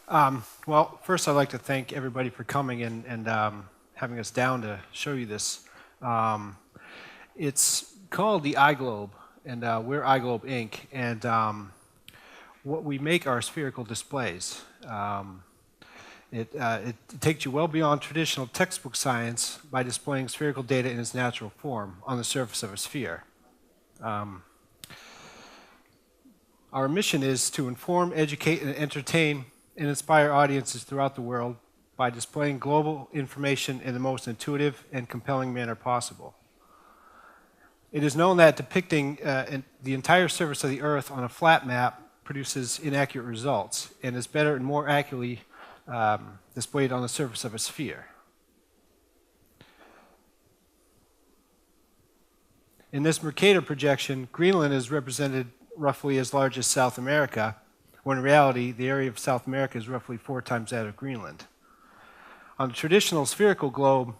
Well, first I'd like to thank everybody for coming and having us down to show you this. It's called the iGlobe, and we're iGlobe Inc. And what we make are spherical displays. It takes you well beyond traditional textbook science by displaying spherical data in its natural form on the surface of a sphere. Our mission is to inform, educate, and entertain and inspire audiences throughout the world by displaying global information in the most intuitive and compelling manner possible. It is known that depicting the entire surface of the Earth on a flat map produces inaccurate results and is better and more accurately displayed on the surface of a sphere. In this Mercator projection, Greenland is represented roughly as large as South America, when in reality, the area of South America is roughly 4 times that of Greenland. On the traditional spherical globe,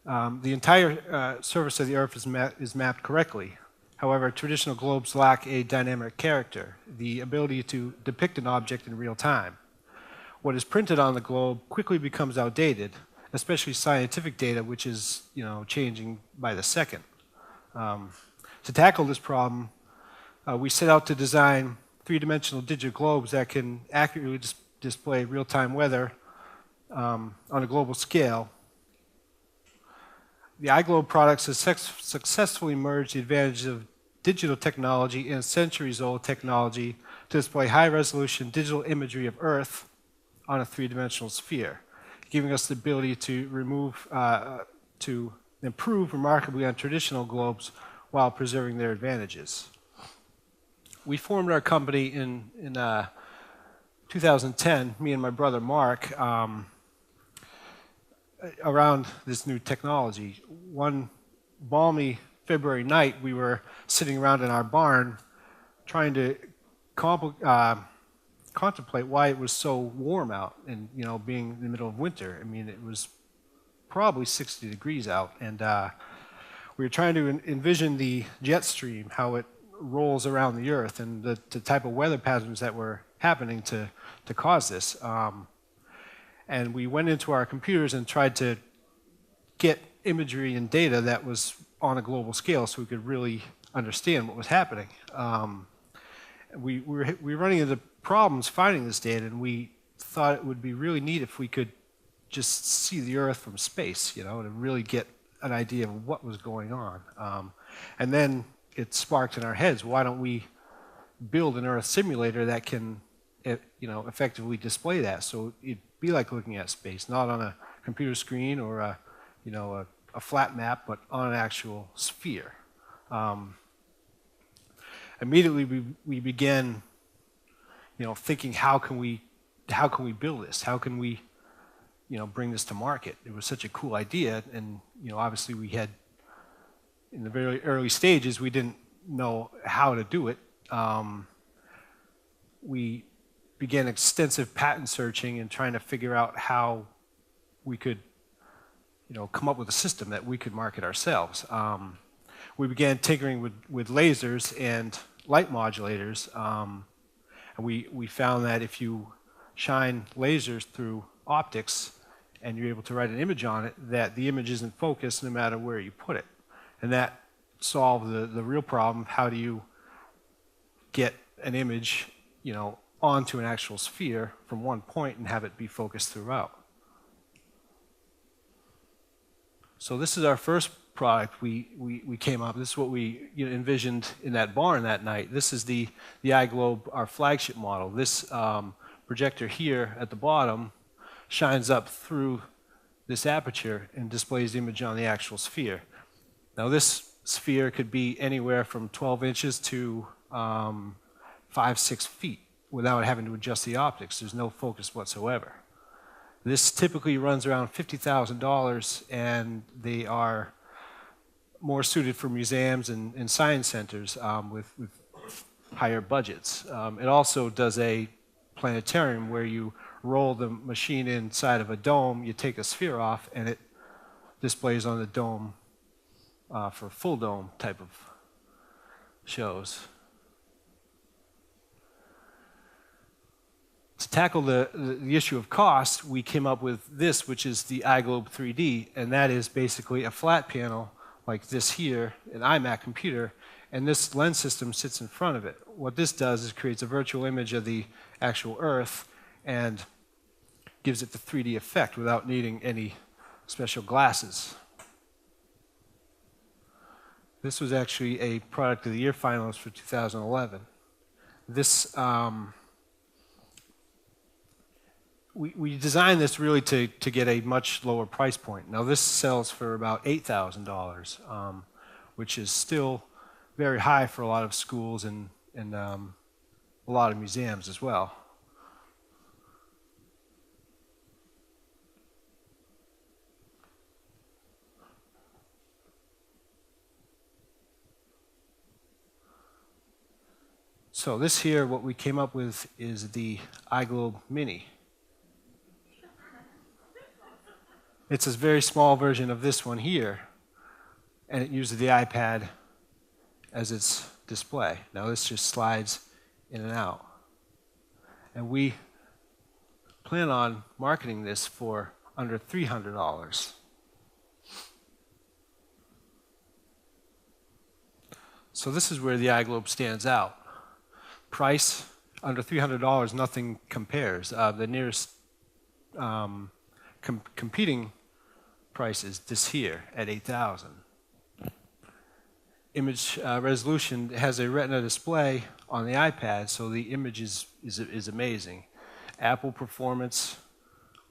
the entire surface of the Earth is mapped correctly. However, traditional globes lack a dynamic character, the ability to depict an object in real time. What is printed on the globe quickly becomes outdated, especially scientific data, which is changing by the second. To tackle this problem, we set out to design 3-dimensional digital globes that can accurately display real-time weather on a global scale. The iGlobe products have successfully merged the advantages of digital technology and centuries-old technology to display high-resolution digital imagery of Earth on a 3-dimensional sphere, giving us the ability to improve remarkably on traditional globes while preserving their advantages. We formed our company in 2010, me and my brother Mark, around this new technology. One balmy February night, we were sitting around in our barn trying to contemplate why it was so warm out and being in the middle of winter. I mean, it was probably 60 degrees out, and we were trying to envision the jet stream, how it rolls around the Earth, and the type of weather patterns that were happening to cause this. And we went into our computers and tried to get imagery and data that was on a global scale so we could really understand what was happening. We were running into problems finding this data, and we thought it would be really neat if we could just see the Earth from space, to really get an idea of what was going on. And then it sparked in our heads, why don't we build an Earth simulator that can effectively display that, so it'd be like looking at space, not on a computer screen or a flat map, but on an actual sphere. Immediately we began thinking, how can we build this? How can we bring this to market? It was such a cool idea, and obviously we had, in the very early stages, we didn't know how to do it. We began extensive patent searching and trying to figure out how we could come up with a system that we could market ourselves. We began tinkering with lasers and light modulators, and we found that if you shine lasers through optics and you're able to write an image on it, that the image isn't focused no matter where you put it. And that solved the real problem. How do you get an image onto an actual sphere from one point and have it be focused throughout? So this is our first product we came up. This is what we envisioned in that barn that night. This is the iGlobe, our flagship model. This projector here at the bottom shines up through this aperture and displays the image on the actual sphere. Now this sphere could be anywhere from 12 inches to 5-6 feet without having to adjust the optics. There's no focus whatsoever. This typically runs around $50,000, and they are more suited for museums and science centers with higher budgets. It also does a planetarium where you roll the machine inside of a dome, you take a sphere off, and it displays on the dome for full dome type of shows. tackle the issue of cost, we came up with this, which is the iGlobe 3D, and that is basically a flat panel like this here, an iMac computer, and this lens system sits in front of it. What this does is creates a virtual image of the actual Earth and gives it the 3D effect without needing any special glasses. This was actually a Product of the Year finalist for 2011. This, we designed this really to get a much lower price point. Now this sells for about $8,000, which is still very high for a lot of schools and a lot of museums as well. So this here, what we came up with is the iGlobe Mini. It's a very small version of this one here, and it uses the iPad as its display. Now this just slides in and out. And we plan on marketing this for under $300. So this is where the iGlobe stands out. Price, under $300, nothing compares. The nearest competing price is this here at $8,000. Image resolution has a Retina display on the iPad, so the image is amazing. Apple performance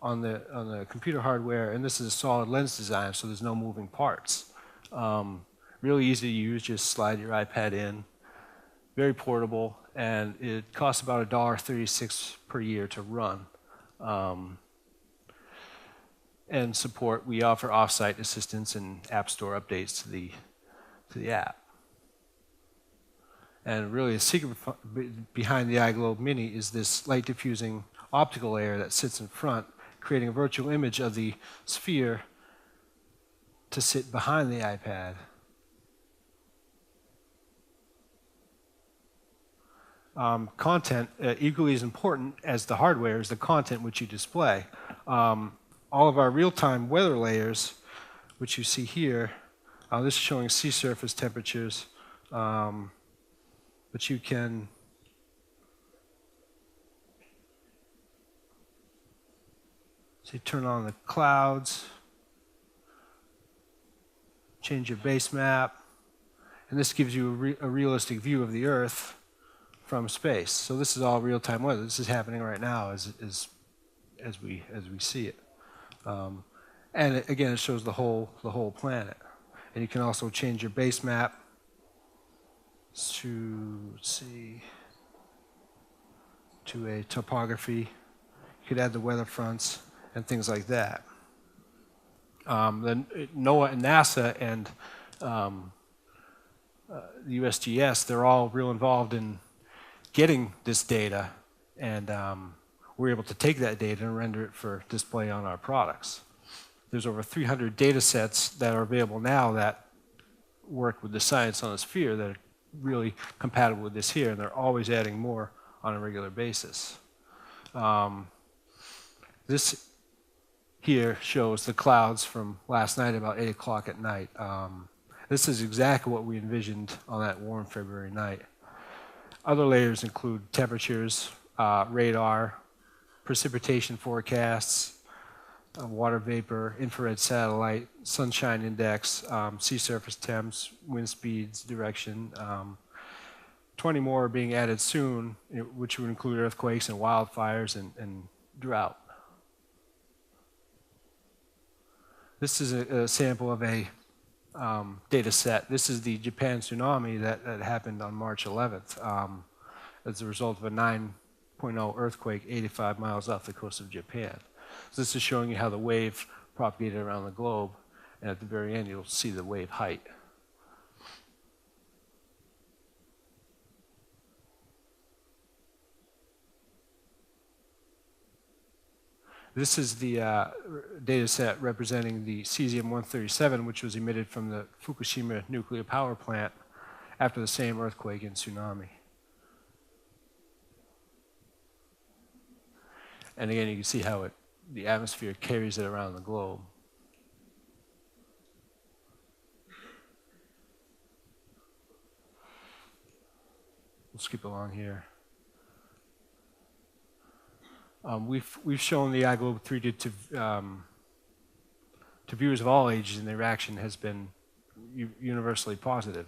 on the computer hardware, and this is a solid lens design, so there's no moving parts. Really easy to use, just slide your iPad in. Very portable, and it costs about $1.36 per year to run. And support, we offer off-site assistance and App Store updates to the app. And really the secret behind the iGlobe Mini is this light diffusing optical layer that sits in front, creating a virtual image of the sphere to sit behind the iPad. Content, equally as important as the hardware, is the content which you display. All of our real-time weather layers, which you see here, this is showing sea surface temperatures, but you can turn on the clouds, change your base map, and this gives you a realistic view of the Earth from space. So this is all real-time weather. This is happening right now as we see it. And again, it shows the whole planet. And you can also change your base map to, let's see, to a topography. You could add the weather fronts and things like that. Then NOAA and NASA and the USGS, they're all real involved in getting this data, and we're able to take that data and render it for display on our products. There's over 300 data sets that are available now that work with the science on the sphere that are really compatible with this here, and they're always adding more on a regular basis. This here shows the clouds from last night about 8 o'clock at night. This is exactly what we envisioned on that warm February night. Other layers include temperatures, radar, precipitation forecasts, water vapor, infrared satellite, sunshine index, sea surface temps, wind speeds, direction. 20 more are being added soon, which would include earthquakes and wildfires and drought. This is a sample of a data set. This is the Japan tsunami that happened on March 11th as a result of a 9.0 earthquake 85 miles off the coast of Japan. So this is showing you how the wave propagated around the globe, and at the very end you'll see the wave height. This is the data set representing the cesium-137, which was emitted from the Fukushima nuclear power plant after the same earthquake and tsunami. And again, you can see how the atmosphere carries it around the globe. We'll skip along here. We've shown the iGlobe 3D to viewers of all ages, and their reaction has been universally positive.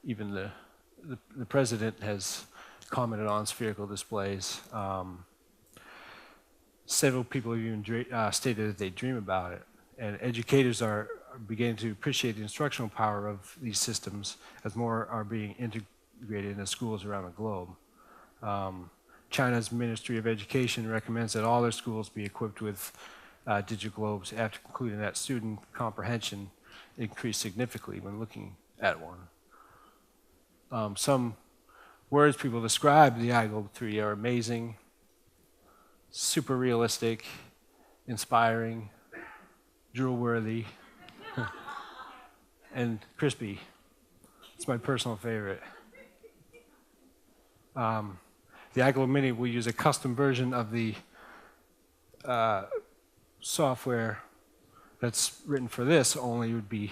Even the president has commented on spherical displays. Several people have even stated that they dream about it. And educators are beginning to appreciate the instructional power of these systems as more are being integrated into schools around the globe. China's Ministry of Education recommends that all their schools be equipped with digital globes, after concluding that student comprehension increased significantly when looking at one. Some words people describe the iGlobe 3 are amazing, super realistic, inspiring, drool-worthy, and crispy. It's my personal favorite. The iGlobe Mini will use a custom version of the software that's written for this, only would be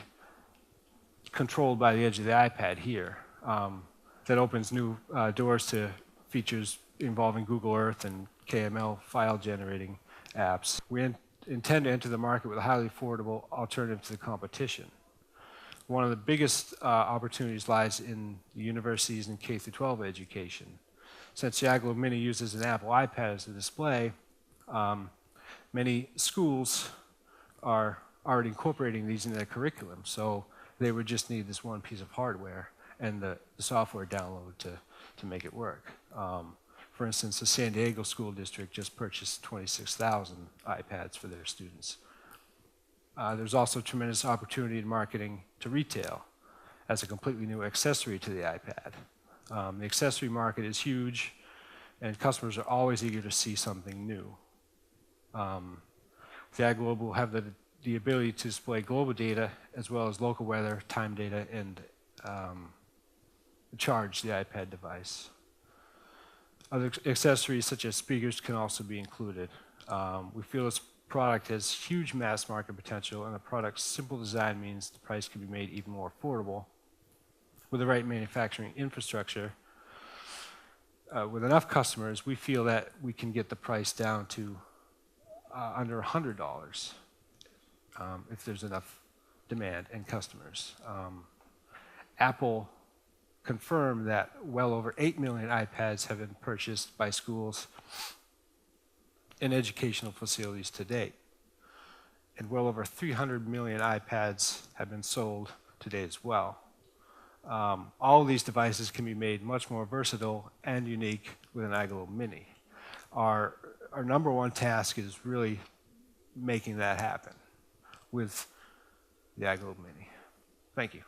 controlled by the edge of the iPad here. That opens new doors to features involving Google Earth and KML file generating apps. We intend to enter the market with a highly affordable alternative to the competition. One of the biggest opportunities lies in the universities and K-12 education. Since the iGlobe Mini uses an Apple iPad as a display, many schools are already incorporating these into their curriculum, so they would just need this one piece of hardware and the software download to make it work. For instance, the San Diego School District just purchased 26,000 iPads for their students. There's also tremendous opportunity in marketing to retail as a completely new accessory to the iPad. The accessory market is huge, and customers are always eager to see something new. The iGlobe will have the ability to display global data as well as local weather, time data, and charge the iPad device. Other accessories such as speakers can also be included. We feel this product has huge mass market potential, and the product's simple design means the price can be made even more affordable. With the right manufacturing infrastructure, with enough customers, we feel that we can get the price down to under $100 if there's enough demand and customers. Apple confirmed that well over 8 million iPads have been purchased by schools and educational facilities to date. And well over 300 million iPads have been sold to date as well. All of these devices can be made much more versatile and unique with an iGlobe Mini. Our number one task is really making that happen with the iGlobe Mini. Thank you.